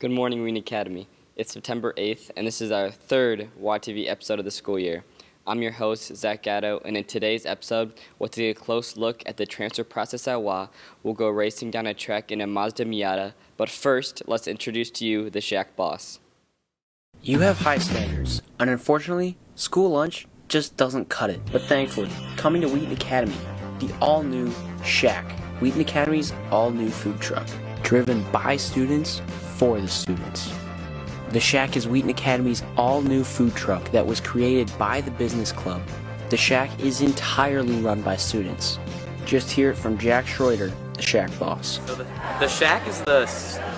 Good morning, Wien Academy. It's September 8th, and this is our third YTV episode of the school year. I'm your host, Zach Gatto, and in today's episode, we'll take a close look at the transfer process at WA. We'll go racing down a track in a Mazda Miata, but first, let's introduce to you the Shack boss. You have high standards, and unfortunately, school lunch just doesn't cut it. But thankfully, coming to Wheaton Academy, the all-new Shack, Wheaton Academy's all-new food truck, driven by students for the students. The Shack is Wheaton Academy's all-new food truck that was created by the business club. The Shack is entirely run by students. Just hear it from Jack Schroeder, the Shack boss. So the Shack is the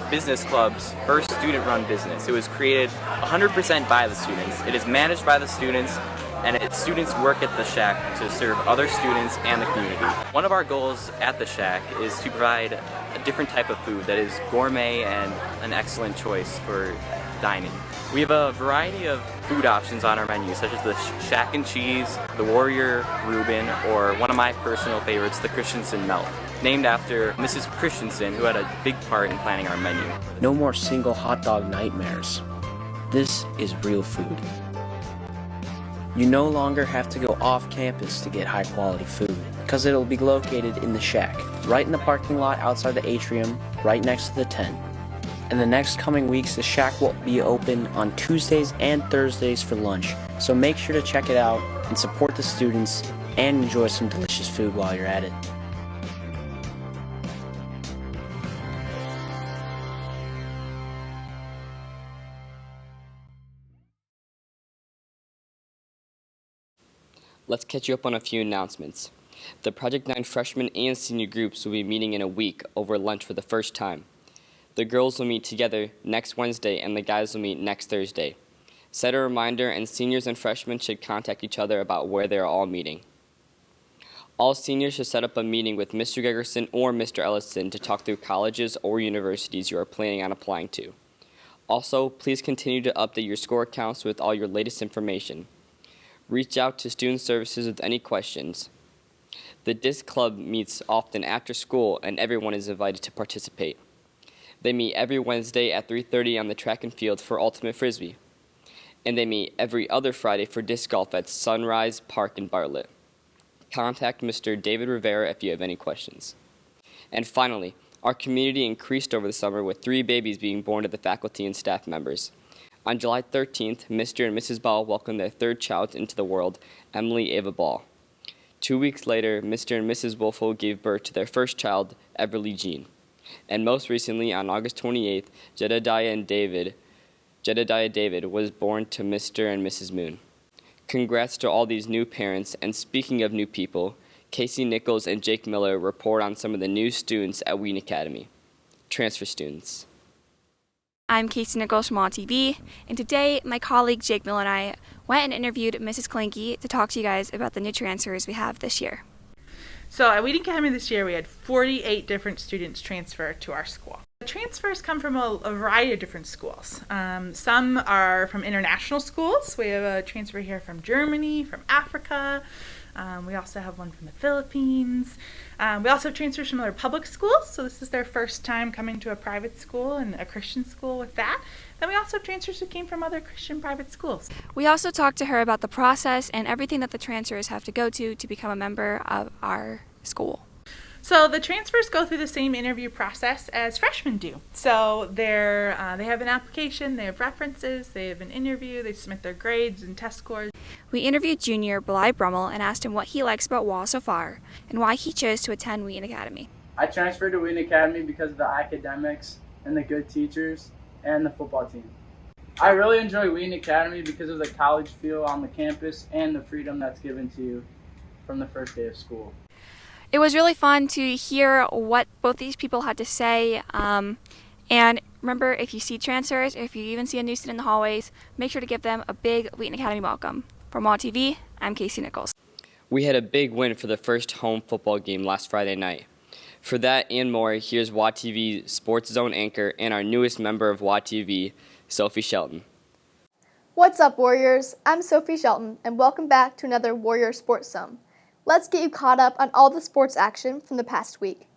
business club's first student-run business. It was created 100% by the students. It is managed by the students, and its students work at the Shack to serve other students and the community. One of our goals at the Shack is to provide a different type of food that is gourmet and an excellent choice for dining. We have a variety of food options on our menu, such as the Shack and Cheese, the Warrior Reuben, or one of my personal favorites, the Christensen Melt, named after Mrs. Christensen, who had a big part in planning our menu. No more single hot dog nightmares. This is real food. You no longer have to go off campus to get high quality food, because it'll be located in the Shack, right in the parking lot outside the atrium, right next to the tent. In the next coming weeks, the Shack will be open on Tuesdays and Thursdays for lunch, so make sure to check it out and support the students and enjoy some delicious food while you're at it. Let's catch you up on a few announcements. The Project 9 freshman and senior groups will be meeting in a week over lunch for the first time. The girls will meet together next Wednesday and the guys will meet next Thursday. Set a reminder and seniors and freshmen should contact each other about where they are all meeting. All seniors should set up a meeting with Mr. Gregerson or Mr. Ellison to talk through colleges or universities you are planning on applying to. Also, please continue to update your score accounts with all your latest information. Reach out to Student Services with any questions. The Disc Club meets often after school and everyone is invited to participate. They meet every Wednesday at 3:30 on the track and field for Ultimate Frisbee. And they meet every other Friday for disc golf at Sunrise Park in Bartlett. Contact Mr. David Rivera if you have any questions. And finally, our community increased over the summer with 3 babies being born to the faculty and staff members. On July 13th, Mr. and Mrs. Ball welcomed their third child into the world, Emily Ava Ball. 2 weeks later, Mr. and Mrs. Wolfo gave birth to their first child, Everly Jean. And most recently, on August 28th, Jedediah David was born to Mr. and Mrs. Moon. Congrats to all these new parents, and speaking of new people, Casey Nichols and Jake Miller report on some of the new students at Wheaton Academy. Transfer students. I'm Casey Nichols from TV, and today my colleague Jake Miller and I went and interviewed Mrs. Klinke to talk to you guys about the new transfers we have this year. So at Wheaton Academy this year, we had 48 different students transfer to our school. The transfers come from a variety of different schools. Some are from international schools. We have a transfer here from Germany, from Africa. We also have one from the Philippines. We also have transfers from other public schools. So this is their first time coming to a private school and a Christian school with that. Then we also have transfers who came from other Christian private schools. We also talked to her about the process and everything that the transfers have to go to become a member of our school. So the transfers go through the same interview process as freshmen do. So they have an application, they have references, they have an interview, they submit their grades and test scores. We interviewed junior Bly Brummel and asked him what he likes about WA so far and why he chose to attend Wheaton Academy. I transferred to Wheaton Academy because of the academics and the good teachers and the football team. I really enjoy Wheaton Academy because of the college feel on the campus and the freedom that's given to you from the first day of school. It was really fun to hear what both these people had to say. And remember, if you see transfers, if you even see a new student in the hallways, make sure to give them a big Wheaton Academy welcome. From TV, I'm Casey Nichols. We had a big win for the first home football game last Friday night. For that and more, here's TV Sports Zone anchor and our newest member of TV, Sophie Shelton. What's up, Warriors? I'm Sophie Shelton, and welcome back to another Warrior Sports Zone. Let's get you caught up on all the sports action from the past week.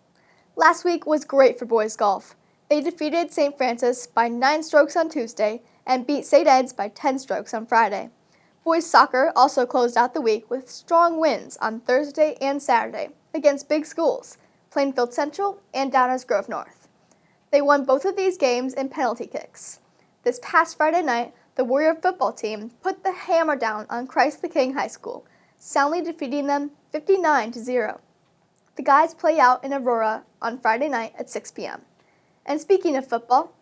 Last week was great for boys golf. They defeated St. Francis by 9 strokes on Tuesday and beat St. Ed's by 10 strokes on Friday. Boys soccer also closed out the week with strong wins on Thursday and Saturday against big schools, Plainfield Central and Downers Grove North. They won both of these games in penalty kicks. This past Friday night, the Warrior football team put the hammer down on Christ the King High School, soundly defeating them 59-0. The guys play out in Aurora on Friday night at 6 p.m. And speaking of football,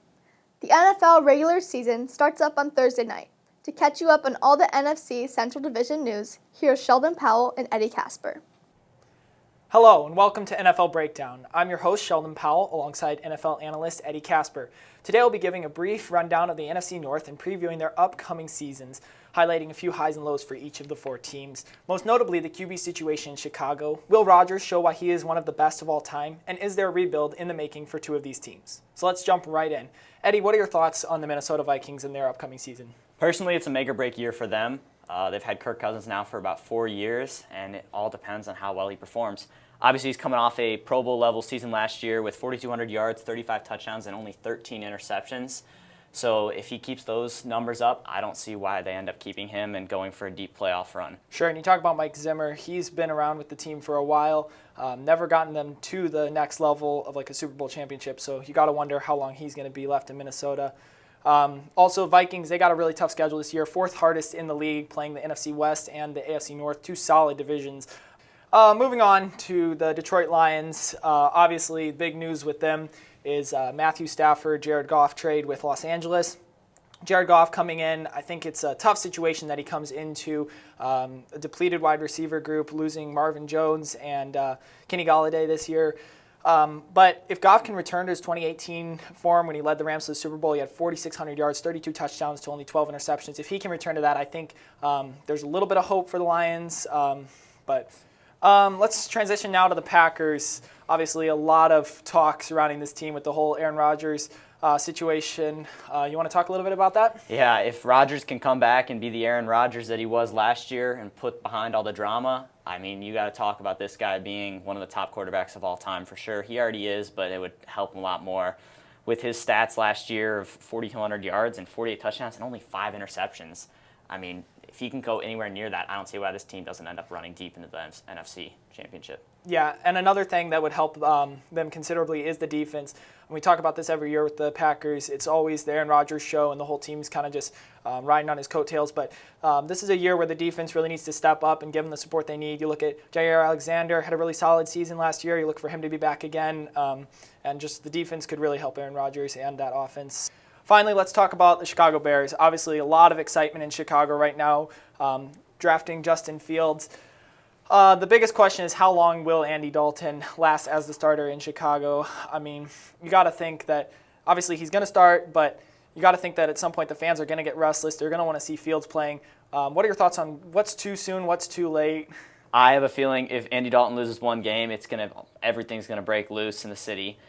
the NFL regular season starts up on Thursday night. To catch you up on all the NFC Central Division news, here's Sheldon Powell and Eddie Casper. Hello and welcome to NFL Breakdown. I'm your host Sheldon Powell alongside NFL analyst Eddie Casper. Today I'll be giving a brief rundown of the NFC North and previewing their upcoming seasons, highlighting a few highs and lows for each of the 4 teams. Most notably the QB situation in Chicago. Will Rogers show why he is one of the best of all time, and is there a rebuild in the making for 2 of these teams? So let's jump right in. Eddie, what are your thoughts on the Minnesota Vikings and their upcoming season? Personally, it's a make or break year for them. They've had Kirk Cousins now for about 4 years, and it all depends on how well he performs. Obviously, he's coming off a Pro Bowl level season last year with 4,200 yards, 35 touchdowns, and only 13 interceptions. So if he keeps those numbers up, I don't see why they end up keeping him and going for a deep playoff run. Sure, and you talk about Mike Zimmer. He's been around with the team for a while, never gotten them to the next level of like a Super Bowl championship. So you got to wonder how long he's going to be left in Minnesota. Also, Vikings, they got a really tough schedule this year, 4th hardest in the league, playing the NFC West and the AFC North, 2 solid divisions. Moving on to the Detroit Lions, obviously big news with them is Matthew Stafford, Jared Goff trade with Los Angeles. Jared Goff coming in, I think it's a tough situation that he comes into, a depleted wide receiver group, losing Marvin Jones and Kenny Golladay this year. But if Goff can return to his 2018 form when he led the Rams to the Super Bowl, he had 4,600 yards, 32 touchdowns to only 12 interceptions. If he can return to that, I think there's a little bit of hope for the Lions. Let's transition now to the Packers. Obviously, a lot of talk surrounding this team with the whole Aaron Rodgers situation. You want to talk a little bit about that? Yeah, if Rodgers can come back and be the Aaron Rodgers that he was last year and put behind all the drama, I mean, you got to talk about this guy being one of the top quarterbacks of all time for sure. He already is, but it would help him a lot more. With his stats last year of 4,200 yards and 48 touchdowns and only 5 interceptions, I mean, if he can go anywhere near that, I don't see why this team doesn't end up running deep into the NFC Championship. Yeah, and another thing that would help them considerably is the defense. When we talk about this every year with the Packers, it's always the Aaron Rodgers show, and the whole team's kind of just riding on his coattails. But this is a year where the defense really needs to step up and give them the support they need. You look at Jair Alexander, had a really solid season last year. You look for him to be back again, and just the defense could really help Aaron Rodgers and that offense. Finally, let's talk about the Chicago Bears. Obviously, a lot of excitement in Chicago right now, drafting Justin Fields. The biggest question is how long will Andy Dalton last as the starter in Chicago? I mean, you got to think that obviously he's going to start, but you got to think that at some point the fans are going to get restless. They're going to want to see Fields playing. What are your thoughts on what's too soon, what's too late? I have a feeling if Andy Dalton loses one game, everything's going to break loose in the city.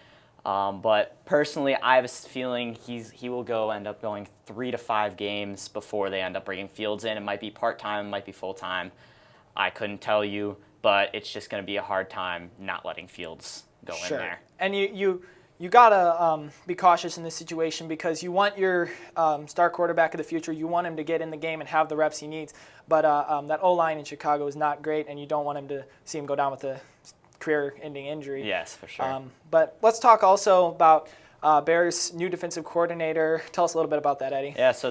But personally, I have a feeling he will end up going 3 to 5 games before they end up bringing Fields in. It might be part-time, it might be full-time. I couldn't tell you, but it's just going to be a hard time not letting Fields go in there. And you got to be cautious in this situation because you want your star quarterback of the future. You want him to get in the game and have the reps he needs. But that O-line in Chicago is not great, and you don't want him to see him go down with a career-ending injury. Yes, for sure. But let's talk also about Bears' new defensive coordinator. Tell us a little bit about that, Eddie. Yeah, so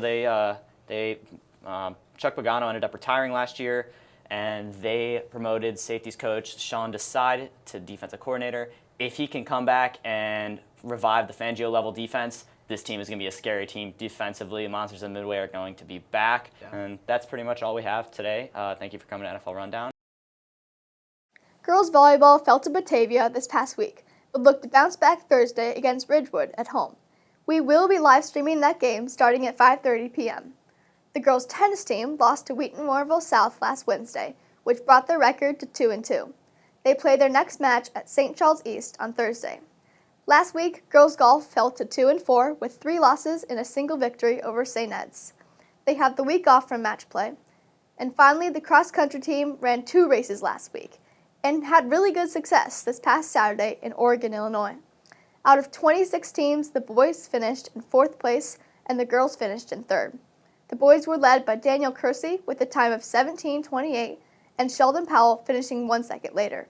Chuck Pagano ended up retiring last year, and they promoted safeties coach Sean Desai to defensive coordinator. If he can come back and revive the Fangio level defense, this team is going to be a scary team defensively. The Monsters of Midway are going to be back. Yeah. And that's pretty much all we have today. Thank you for coming to NFL Rundown. Girls volleyball fell to Batavia this past week, but looked to bounce back Thursday against Ridgewood at home. We will be live streaming that game starting at 5:30 p.m. The girls' tennis team lost to Wheaton Warrenville South last Wednesday, which brought their record to 2-2. They play their next match at St. Charles East on Thursday. Last week, girls golf fell to 2-4 with 3 losses and a single victory over St. Ed's. They had the week off from match play. And finally, the cross-country team ran 2 races last week and had really good success this past Saturday in Oregon, Illinois. Out of 26 teams, the boys finished in 4th place and the girls finished in 3rd. The boys were led by Daniel Kersey with a time of 17:28 and Sheldon Powell finishing 1 second later.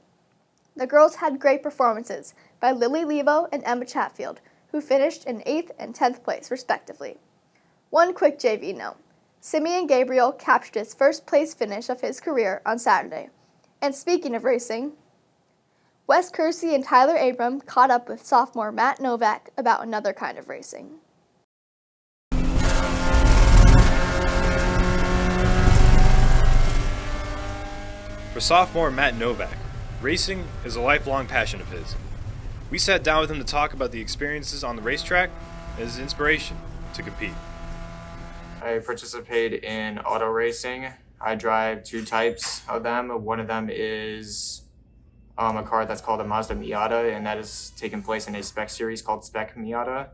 The girls had great performances by Lily Levo and Emma Chatfield, who finished in 8th and 10th place respectively. One quick JV note. Simeon Gabriel captured his first place finish of his career on Saturday. And speaking of racing, Wes Kersey and Tyler Abram caught up with sophomore Matt Novak about another kind of racing. For sophomore Matt Novak, racing is a lifelong passion of his. We sat down with him to talk about the experiences on the racetrack and his inspiration to compete. I participate in auto racing. I drive 2 types of them. One of them is a car that's called a Mazda Miata, and that is taking place in a spec series called Spec Miata.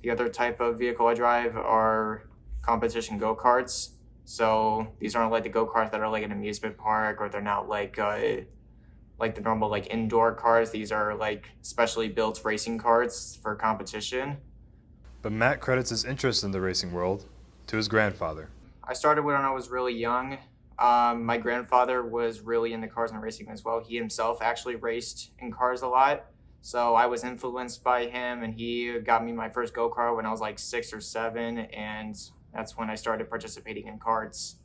The other type of vehicle I drive are competition go-karts. So these aren't like the go-karts that are like an amusement park, or they're not like the normal like indoor cars. These are like specially built racing cars for competition. But Matt credits his interest in the racing world to his grandfather. I started when I was really young. My grandfather was really into cars and racing as well. He himself actually raced in cars a lot. So I was influenced by him, and he got me my first go-kart when I was like 6 or 7, and that's when I started participating in karts.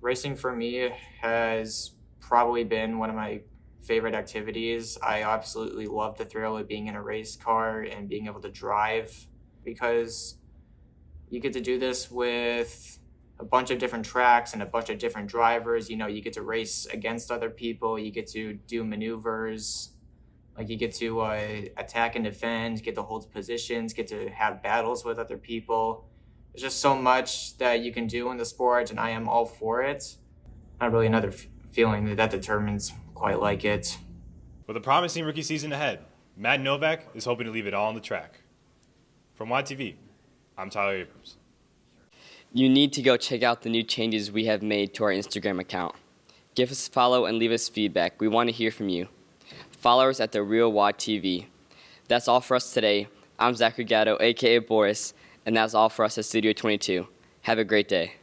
Racing for me has probably been one of my favorite activities. I absolutely love the thrill of being in a race car and being able to drive, because you get to do this with a bunch of different tracks and a bunch of different drivers. You know, you get to race against other people. You get to do maneuvers. Like, you get to attack and defend, get to hold positions, get to have battles with other people. There's just so much that you can do in the sport, and I am all for it. Not really another feeling that determines quite like it. With a promising rookie season ahead, Matt Novak is hoping to leave it all on the track. From YTV, I'm Tyler Abrams. You need to go check out the new changes we have made to our Instagram account. Give us a follow and leave us feedback. We want to hear from you. Follow us at The Real WAD TV. That's all for us today. I'm Zachary Gatto, a.k.a. Boris, and that's all for us at Studio 22. Have a great day.